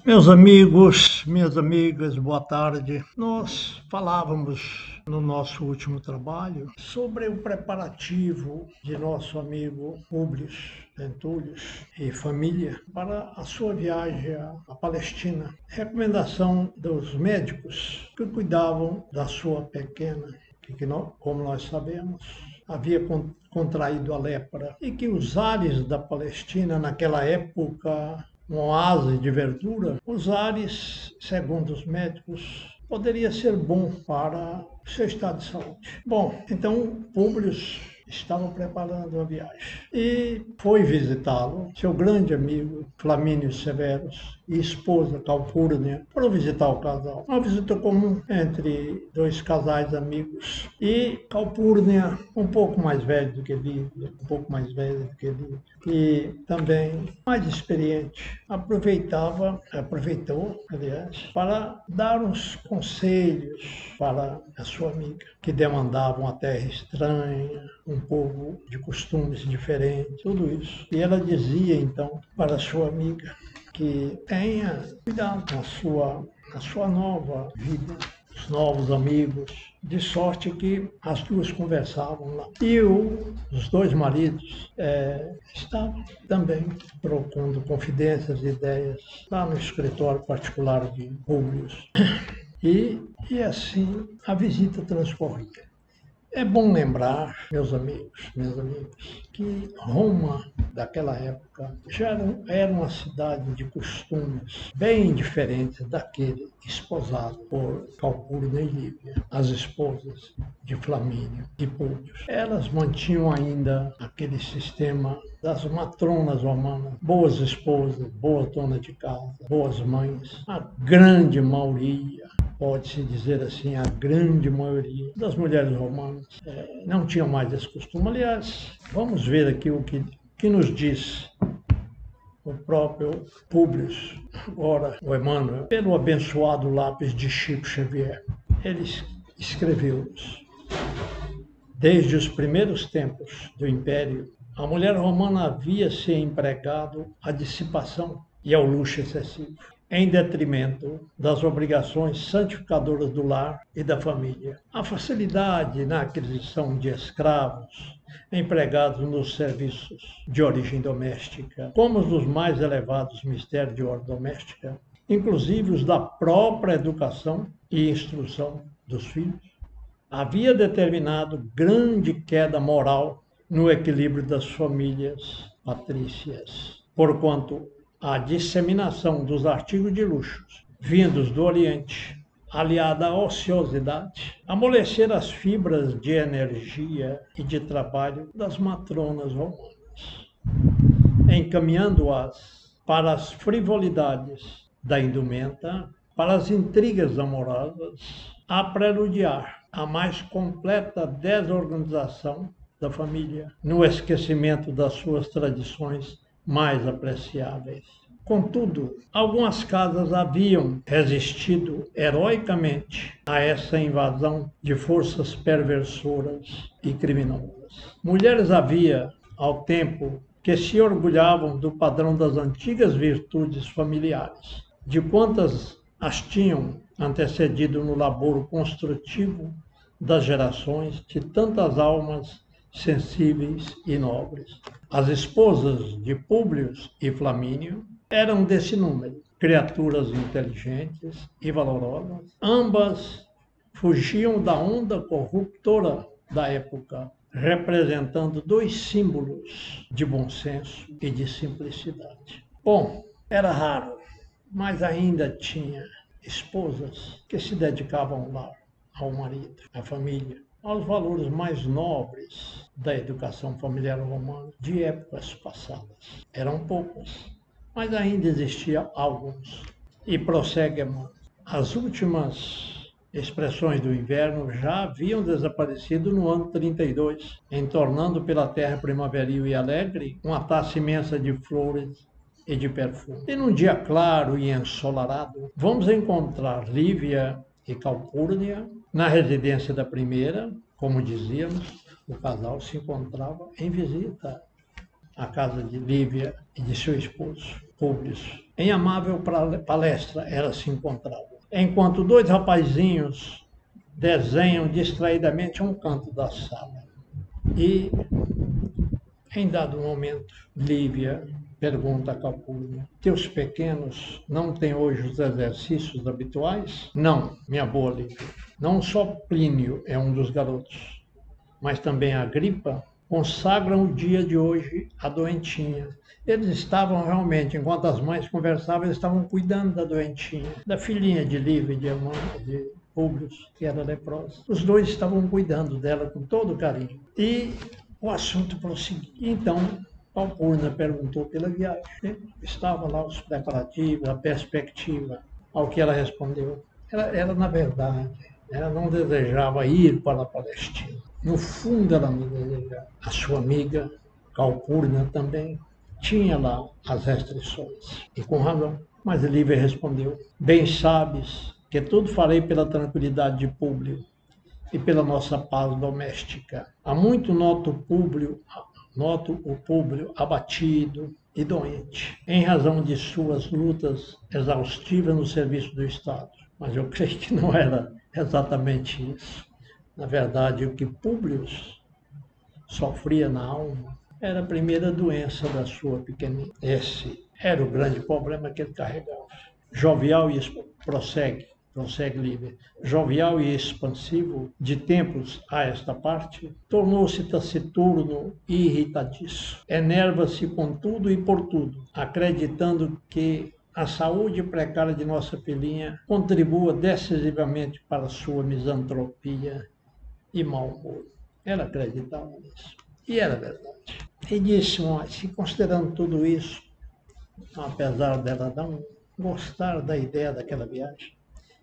Meus amigos, minhas amigas, boa tarde. Nós falávamos no nosso último trabalho sobre o preparativo de nosso amigo Públio Lentulio e família para a sua viagem à Palestina. Recomendação dos médicos que cuidavam da sua pequena, que como nós sabemos, havia contraído a lepra e que os ares da Palestina naquela época, um oásis de verdura, os ares, segundo os médicos, poderia ser bom para o seu estado de saúde. Bom, então Públio estava preparando a viagem e foi visitá-lo, seu grande amigo Flamínio Severus e esposa Calpurnia foram visitar o casal. Uma visita comum entre dois casais amigos. E Calpurnia, um pouco mais velho do que Lívia, e também mais experiente, aproveitou, aliás, para dar uns conselhos para a sua amiga, que demandava uma terra estranha, um povo de costumes diferentes, tudo isso. E ela dizia, então, para a sua amiga que tenha cuidado com a sua nova vida, os novos amigos, de sorte que as duas conversavam lá. E os dois maridos estavam também trocando confidências e ideias lá no escritório particular de Públio. E assim a visita transcorria. É bom lembrar, meus amigos, minhas amigas, que Roma, daquela época, já era uma cidade de costumes bem diferentes daquele esposado por Calpurnia e Lívia, as esposas de Flamínio e Públio. Elas mantinham ainda aquele sistema das matronas romanas, boas esposas, boas donas de casa, boas mães, a grande maioria, pode-se dizer assim, a grande maioria das mulheres romanas não tinham mais esse costume. Aliás, vamos ver aqui o que nos diz o próprio Públio, agora o Emmanuel, pelo abençoado lápis de Chico Xavier. Ele escreveu-nos: desde os primeiros tempos do Império, a mulher romana havia se empregado à dissipação e ao luxo excessivo, em detrimento das obrigações santificadoras do lar e da família. A facilidade na aquisição de escravos empregados nos serviços de origem doméstica, como os dos mais elevados mistérios de ordem doméstica, inclusive os da própria educação e instrução dos filhos, havia determinado grande queda moral no equilíbrio das famílias patrícias, porquanto a disseminação dos artigos de luxo vindos do Oriente, aliada à ociosidade, amolecer as fibras de energia e de trabalho das matronas romanas, encaminhando-as para as frivolidades da indumenta, para as intrigas amorosas, a preludiar a mais completa desorganização da família, no esquecimento das suas tradições mais apreciáveis. Contudo, algumas casas haviam resistido heroicamente a essa invasão de forças perversoras e criminosas. Mulheres havia, ao tempo, que se orgulhavam do padrão das antigas virtudes familiares, de quantas as tinham antecedido no labor construtivo das gerações de tantas almas sensíveis e nobres. As esposas de Públio e Flamínio eram desse número, criaturas inteligentes e valorosas. Ambas fugiam da onda corruptora da época, representando dois símbolos de bom senso e de simplicidade. Bom, era raro, mas ainda tinha esposas que se dedicavam ao lar, ao marido, à família, aos valores mais nobres da educação familiar romana de épocas passadas. Eram poucos, mas ainda existiam alguns. E prossegue, as últimas expressões do inverno já haviam desaparecido no ano 32, entornando pela terra primaveril e alegre uma taça imensa de flores e de perfume. E num dia claro e ensolarado, vamos encontrar Lívia e Calpurnia na residência da primeira. Como dizíamos, o casal se encontrava em visita à casa de Lívia e de seu esposo, Públio, Em amável palestra elas se encontravam, enquanto dois rapazinhos desenham distraidamente a um canto da sala. E, em dado momento, Lívia pergunta a Calpurnia: teus pequenos não têm hoje os exercícios habituais? Não, minha boa Lívia. Não só Plínio é um dos garotos, mas também a Agripa consagram o dia de hoje à doentinha. Eles estavam realmente, enquanto as mães conversavam, eles estavam cuidando da doentinha, da filhinha de Lívia e de Públio, que era leprosa. Os dois estavam cuidando dela com todo carinho. E o assunto prosseguiu. Então, Calpurnia perguntou pela viagem. Estava lá os preparativos, a perspectiva. Ao que ela respondeu, ela na verdade, ela não desejava ir para a Palestina. No fundo, ela não desejava. A sua amiga, Calpurnia, também tinha lá as restrições. E com razão. Mas Lívia respondeu: bem sabes que tudo farei pela tranquilidade de Públio e pela nossa paz doméstica. Há muito noto o Públio abatido e doente, em razão de suas lutas exaustivas no serviço do Estado. Mas eu creio que não era exatamente isso. Na verdade, o que Públio sofria na alma era a primeira doença da sua pequenina. Esse era o grande problema que ele carregava. Jovial e prossegue Lívia, jovial e expansivo, de tempos a esta parte, tornou-se taciturno e irritadiço. Enerva-se com tudo e por tudo, acreditando que a saúde precária de nossa filhinha contribua decisivamente para sua misantropia e mau humor. Ela acreditava nisso. E era verdade. E disse, se considerando tudo isso, apesar dela não gostar da ideia daquela viagem,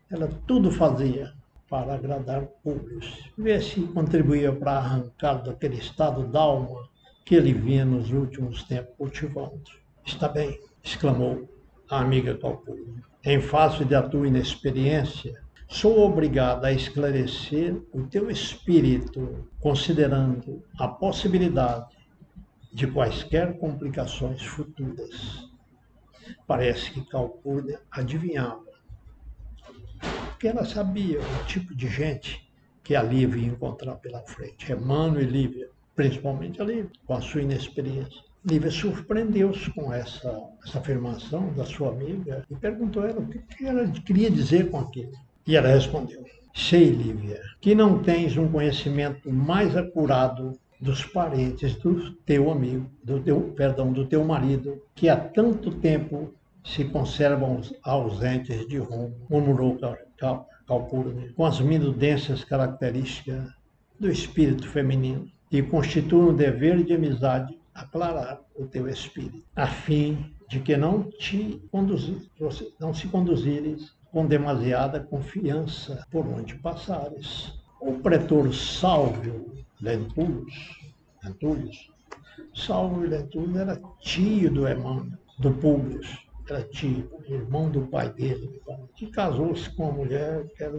ela tudo fazia para agradar Públio, ver se contribuía para arrancar daquele estado d'alma que ele vinha nos últimos tempos cultivando. Está bem, exclamou a amiga Calpurnia. Em face da tua inexperiência, sou obrigada a esclarecer o teu espírito, considerando a possibilidade de quaisquer complicações futuras. Parece que Calpurnia adivinhava, porque ela sabia o tipo de gente que a Lívia ia encontrar pela frente. Emmanuel e Lívia, principalmente a Lívia, com a sua inexperiência. Lívia surpreendeu-se com essa afirmação da sua amiga e perguntou a ela o que ela queria dizer com aquilo. E ela respondeu: sei, Lívia, que não tens um conhecimento mais acurado dos parentes do teu amigo, do teu marido, que há tanto tempo se conservam ausentes de Roma, murmurou Calpurnia, com as minudências características do espírito feminino, e constitui um dever de amizade aclarar o teu espírito, a fim de que não se conduzires com demasiada confiança por onde passares. O pretor Salvio Lentulus, Salvio Lentulus era tio do Emmanuel, do Públio, era tio, irmão do pai dele, que casou-se com uma mulher que era,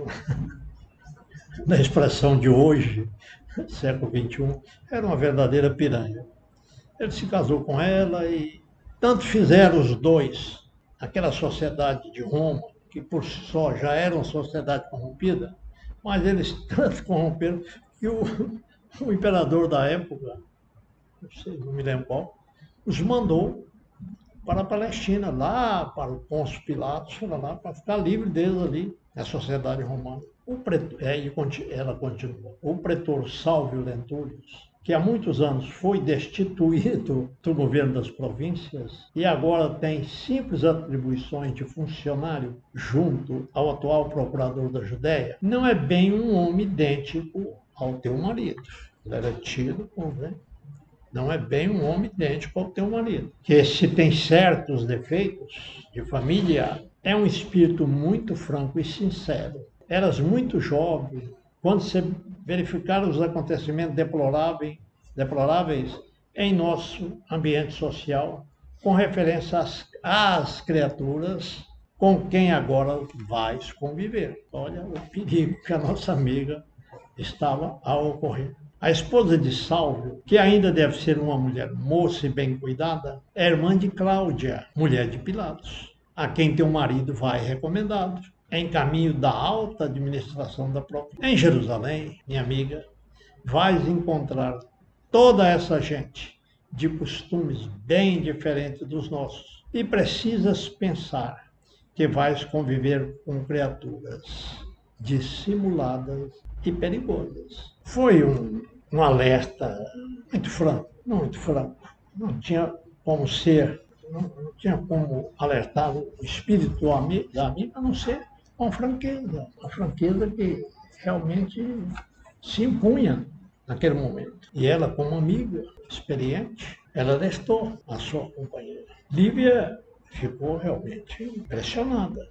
na expressão de hoje, século XXI, era uma verdadeira piranha. Ele se casou com ela e tanto fizeram os dois, aquela sociedade de Roma, que por si só já era uma sociedade corrompida, mas eles tanto corromperam que o imperador da época, não me lembro qual, os mandou para a Palestina, lá para o Pôncio Pilatos, lá para ficar livre deles ali, na sociedade romana. Ela continuou. O pretor Salvio Lentulus, que há muitos anos foi destituído do governo das províncias e agora tem simples atribuições de funcionário junto ao atual procurador da Judéia, não é bem um homem idêntico ao teu marido. Ele era tido como, né? Não é bem um homem idêntico ao teu marido. Que se tem certos defeitos de família, é um espírito muito franco e sincero. Eras muito jovem quando se verificaram os acontecimentos deploráveis em nosso ambiente social, com referência às criaturas com quem agora vais conviver. Olha o perigo que a nossa amiga estava a ocorrer. A esposa de Salvio, que ainda deve ser uma mulher moça e bem cuidada, é irmã de Cláudia, mulher de Pilatos. a quem teu marido vai recomendado, em caminho da alta administração da própria. Em Jerusalém, minha amiga, vais encontrar toda essa gente de costumes bem diferentes dos nossos. E precisas pensar que vais conviver com criaturas dissimuladas e perigosas. Foi um alerta muito franco. Não tinha como ser, não tinha como alertar o espírito da amiga, a não ser com franqueza. A franqueza que realmente se impunha naquele momento. E ela, como amiga experiente, ela alertou a sua companheira. Lívia ficou realmente impressionada,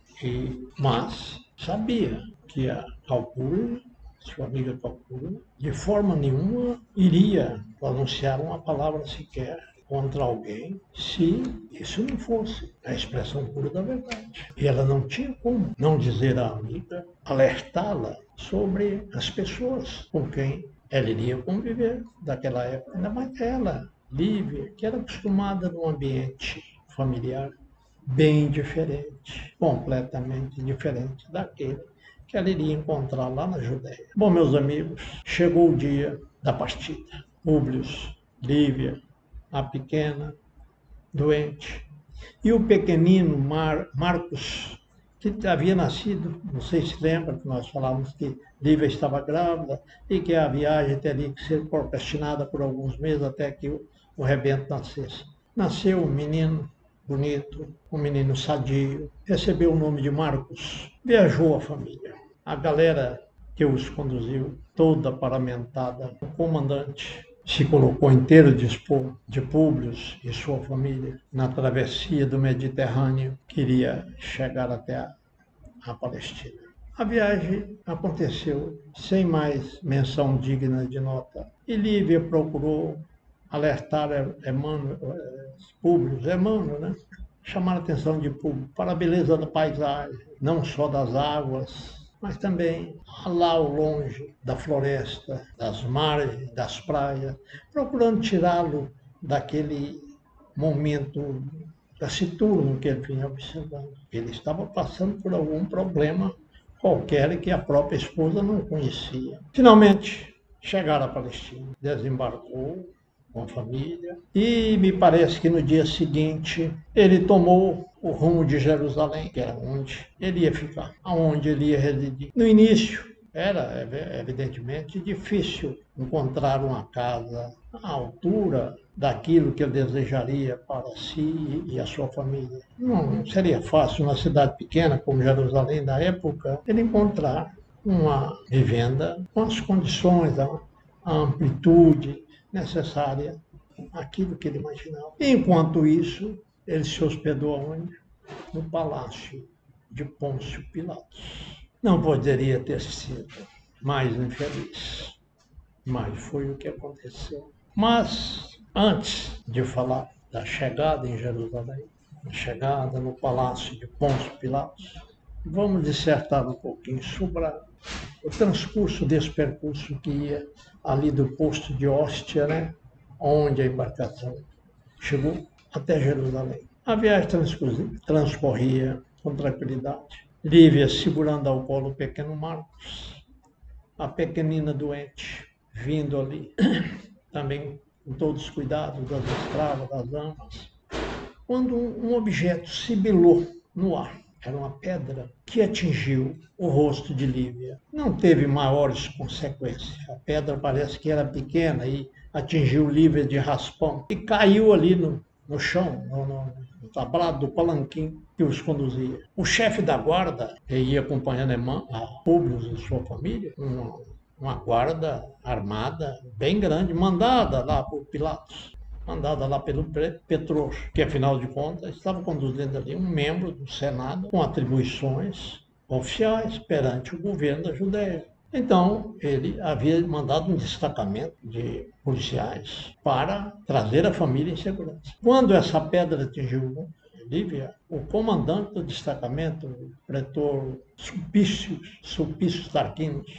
mas sabia que a Calpurnia, sua amiga Calpurnia, de forma nenhuma iria pronunciar uma palavra sequer contra alguém se isso não fosse a expressão pura da verdade. E ela não tinha como não dizer à amiga, alertá-la sobre as pessoas com quem ela iria conviver daquela época. Ainda mais ela, Lívia, que era acostumada num ambiente familiar bem diferente, completamente diferente daquele que ela iria encontrar lá na Judéia. Bom, meus amigos, chegou o dia da partida. Públio, Lívia, a pequena, doente, e o pequenino Marcos, que havia nascido, não sei se lembra que nós falávamos que Lívia estava grávida e que a viagem teria que ser procrastinada por alguns meses até que o rebento nascesse. Nasceu um menino bonito, um menino sadio, recebeu o nome de Marcos, viajou a família. A galera que os conduziu, toda paramentada, o comandante se colocou inteiro dispor de Públio e sua família na travessia do Mediterrâneo, queria chegar até a Palestina. A viagem aconteceu sem mais menção digna de nota. E Lívia procurou alertar Públio, né? Chamar a atenção de Públio para a beleza da paisagem, não só das águas, mas também lá ao longe da floresta, das margens, das praias, procurando tirá-lo daquele momento taciturno que ele vinha observando. Ele estava passando por algum problema qualquer que a própria esposa não conhecia. Finalmente, chegaram à Palestina, desembarcou com a família e me parece que no dia seguinte ele tomou o rumo de Jerusalém, que era onde ele ia ficar, aonde ele ia residir. No início era evidentemente difícil encontrar uma casa à altura daquilo que ele desejaria para si e a sua família. Não seria fácil numa cidade pequena como Jerusalém da época ele encontrar uma vivenda com as condições, a amplitude necessária, aquilo que ele imaginava. Enquanto isso, ele se hospedou aonde? No palácio de Pôncio Pilatos. Não poderia ter sido mais infeliz, mas foi o que aconteceu. Mas, antes de falar da chegada em Jerusalém, a chegada no palácio de Pôncio Pilatos, vamos dissertar um pouquinho sobre o transcurso desse percurso que ia ali do posto de Hóstia, né, onde a embarcação chegou até Jerusalém. A viagem transcorria com tranquilidade. Lívia segurando ao colo o pequeno Marcos, a pequenina doente vindo ali, também com todos os cuidados das escravas, das amas, quando um objeto sibilou no ar. Era uma pedra que atingiu o rosto de Lívia. Não teve maiores consequências. A pedra parece que era pequena e atingiu Lívia de raspão e caiu ali no chão, no tablado do palanquim que os conduzia. O chefe da guarda, que ia acompanhando a Públio e sua família, uma guarda armada bem grande, mandada lá por Pilatos, mandada lá pelo Petrô, que afinal de contas estava conduzindo ali um membro do Senado com atribuições oficiais perante o governo da Judéia. Então, ele havia mandado um destacamento de policiais para trazer a família em segurança. Quando essa pedra atingiu Lívia, o comandante do destacamento, o pretor Sulpício Tarquínios,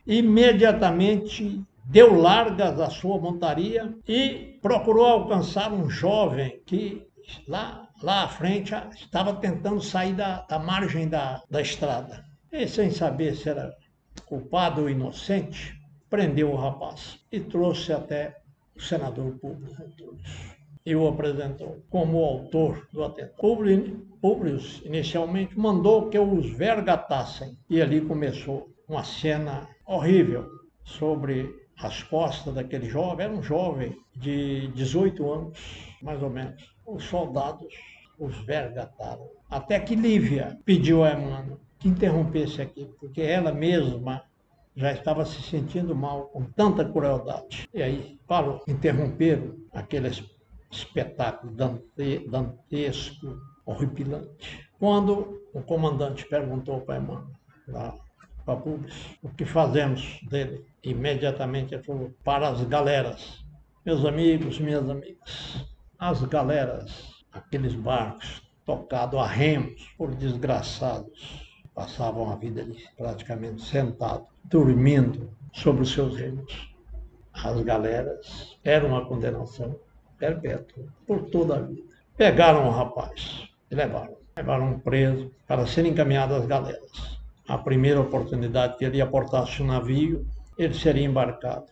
imediatamente deu largas à sua montaria e procurou alcançar um jovem que lá à frente, estava tentando sair da margem da estrada. E sem saber se era culpado ou inocente, prendeu o rapaz e trouxe até o senador Públio e o apresentou como o autor do atentado. Públio inicialmente mandou que os vergatassem e ali começou uma cena horrível sobre as costas daquele jovem. Era um jovem de 18 anos, mais ou menos. Os soldados os vergataram. Até que Lívia pediu a Emmanuel que interrompesse aqui, porque ela mesma já estava se sentindo mal com tanta crueldade. E aí, parou, interromperam aquele espetáculo dantesco, horripilante. Quando o comandante perguntou para Emmanuel, para Públio, o que fazemos dele? Imediatamente ele falou, para as galeras. Meus amigos, minhas amigas, as galeras, aqueles barcos tocados a remos por desgraçados, passavam a vida ali praticamente sentados, dormindo sobre os seus remos. As galeras eram uma condenação perpétua por toda a vida. Pegaram o rapaz e levaram preso para ser encaminhado às galeras. A primeira oportunidade que ele aportasse o navio, ele seria embarcado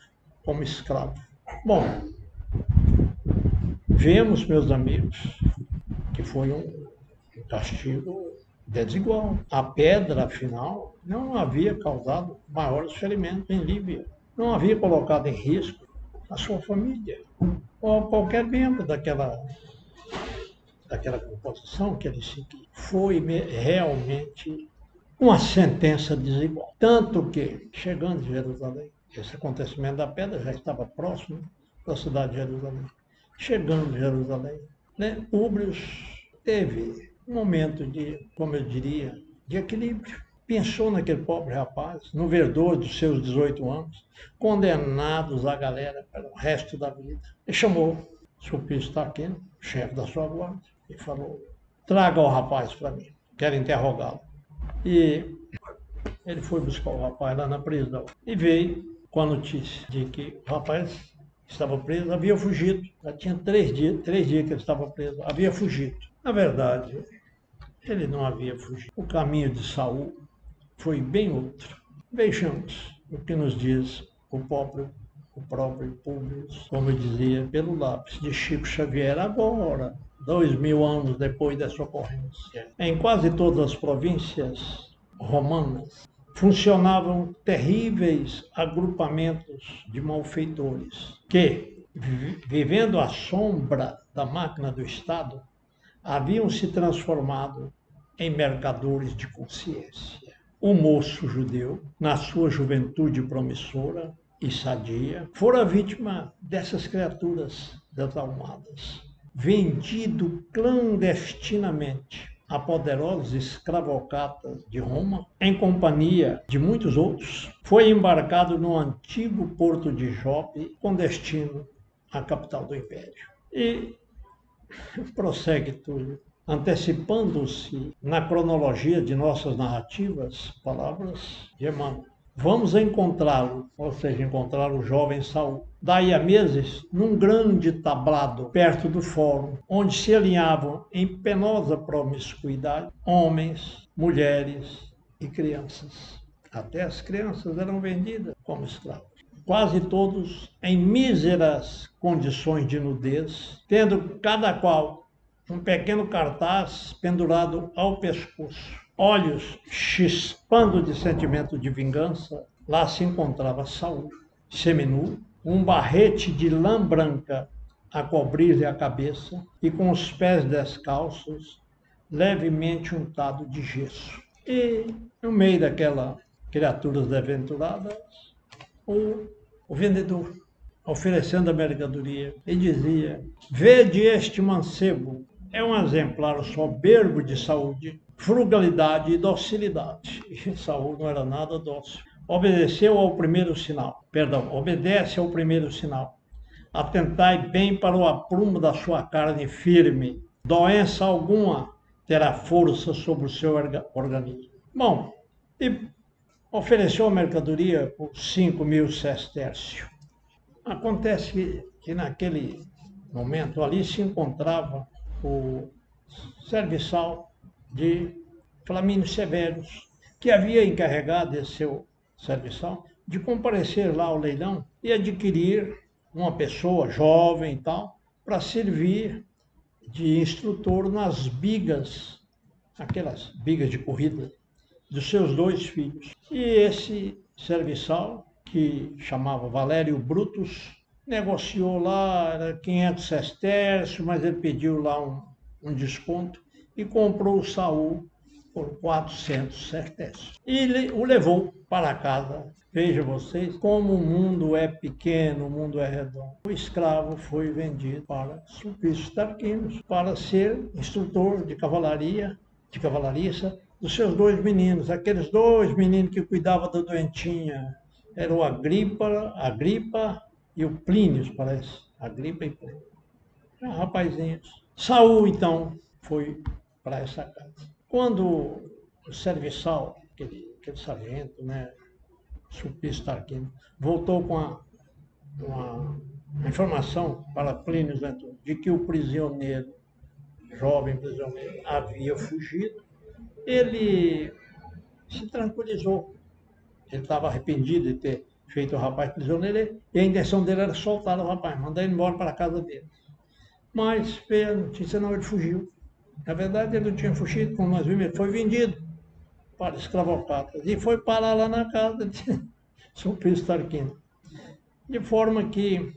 como escravo. Bom, vemos, meus amigos, que foi um castigo desigual. A pedra, afinal, não havia causado maiores ferimentos em Líbia. Não havia colocado em risco a sua família ou qualquer membro daquela composição que ele seguia. Foi realmente uma sentença desigual. Tanto que, chegando em Jerusalém, esse acontecimento da pedra já estava próximo da cidade de Jerusalém. Chegando em Jerusalém, Públio teve um momento de, como eu diria, de equilíbrio. Pensou naquele pobre rapaz, no verdor dos seus 18 anos, condenados à galera para o resto da vida. E chamou Sulpício Tarquínio, chefe da sua guarda, e falou, traga o rapaz para mim, quero interrogá-lo. E ele foi buscar o rapaz lá na prisão e veio com a notícia de que o rapaz estava preso, havia fugido. Já tinha 3 dias que ele estava preso, havia fugido. Na verdade, ele não havia fugido. O caminho de Saul foi bem outro. Vejamos o que nos diz o próprio Públio, como eu dizia, pelo lápis de Chico Xavier, agora, 2000 anos depois dessa ocorrência. Em quase todas as províncias romanas, funcionavam terríveis agrupamentos de malfeitores que, vivendo à sombra da máquina do Estado, haviam se transformado em mercadores de consciência. O moço judeu, na sua juventude promissora e sadia, fora vítima dessas criaturas desalmadas, vendido clandestinamente a poderosos escravocatas de Roma, em companhia de muitos outros, foi embarcado no antigo porto de Jope, com destino à capital do Império. E prossegue Túlio, antecipando-se na cronologia de nossas narrativas, palavras de Emmanuel. Vamos encontrá-lo, ou seja, encontrar o jovem Saul, daí a meses, num grande tablado perto do fórum, onde se alinhavam em penosa promiscuidade homens, mulheres e crianças. Até as crianças eram vendidas como escravos. Quase todos em míseras condições de nudez, tendo cada qual um pequeno cartaz pendurado ao pescoço. Olhos chispando de sentimento de vingança, lá se encontrava Saul, seminu, um barrete de lã branca a cobrir-lhe a cabeça e com os pés descalços, levemente untado de gesso. E, no meio daquelas criaturas desventuradas, o vendedor, oferecendo a mercadoria, e dizia, vede este mancebo, é um exemplar soberbo de saúde, frugalidade e docilidade. E Saul não era nada dócil. Obedece ao primeiro sinal. Atentai bem para o aprumo da sua carne firme. Doença alguma terá força sobre o seu organismo. Bom, e ofereceu a mercadoria por 5.000 sestércios. Acontece que naquele momento ali se encontrava o serviçal de Flamínio Severus, que havia encarregado esse seu serviçal de comparecer lá ao leilão e adquirir uma pessoa jovem e tal, para servir de instrutor nas bigas, aquelas bigas de corrida, dos seus 2 filhos. E esse serviçal, que chamava Valério Brutus, negociou lá, era 500 sestércios, mas ele pediu lá um desconto e comprou o Saul por 400 sestércios. E o levou para casa. Veja vocês como o mundo é pequeno, o mundo é redondo. O escravo foi vendido para Sulpício Tarquínio para ser instrutor de cavalariça dos seus 2 meninos, aqueles 2 meninos que cuidavam da doentinha. Era o Agripa e o Plínio, parece. Agripa e Plínio. Rapazinhos. Saul, então, foi para essa casa. Quando o serviçal, aquele sargento, né, Sulpício Tarquínio, voltou com a informação para Plínio de que o prisioneiro, jovem prisioneiro, havia fugido, ele se tranquilizou. Ele estava arrependido de ter feito o rapaz prisioneiro e a intenção dele era soltar o rapaz, mandar ele embora para a casa dele. Mas veio a notícia, não, ele fugiu. Na verdade, ele não tinha fugido, como nós vimos, ele foi vendido para escravocatas e foi parar lá na casa de Sulpício Tarquínio. De forma que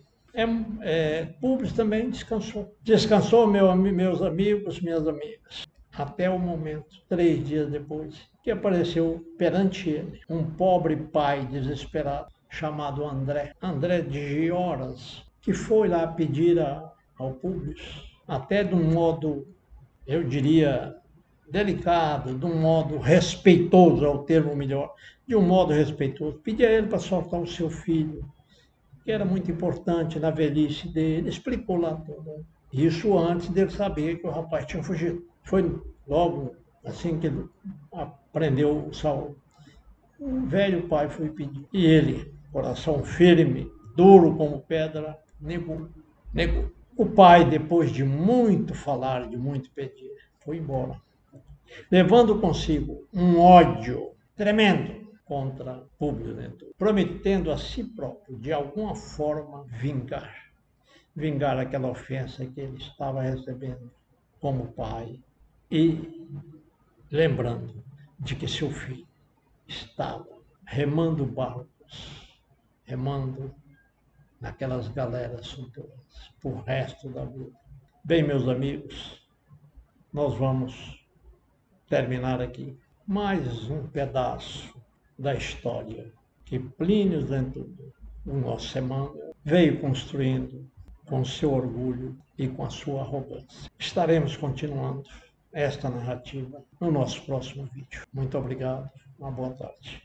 Públio também descansou. Descansou, meus amigos, minhas amigas. Até o momento, 3 dias depois, que apareceu perante ele um pobre pai desesperado, chamado André de Gioras, que foi lá pedir ao Públio, até de um modo, eu diria, delicado, de um modo respeitoso, é o termo melhor, de um modo respeitoso, pedia a ele para soltar o seu filho, que era muito importante na velhice dele, explicou lá tudo. Isso antes dele saber que o rapaz tinha fugido. Foi logo assim que ele aprendeu o Saul. O velho pai foi pedir. E ele, coração firme, duro como pedra, negou. O pai, depois de muito falar, de muito pedir, foi embora, levando consigo um ódio tremendo contra Públio Lentulus, prometendo a si próprio, de alguma forma, vingar aquela ofensa que ele estava recebendo como pai e lembrando de que seu filho estava remando barcos, remando naquelas galeras sultanas, por resto da vida. Bem, meus amigos, nós vamos terminar aqui mais um pedaço da história que Plínio Lentulus, o nosso semana, veio construindo com seu orgulho e com a sua arrogância. Estaremos continuando esta narrativa no nosso próximo vídeo. Muito obrigado, uma boa tarde.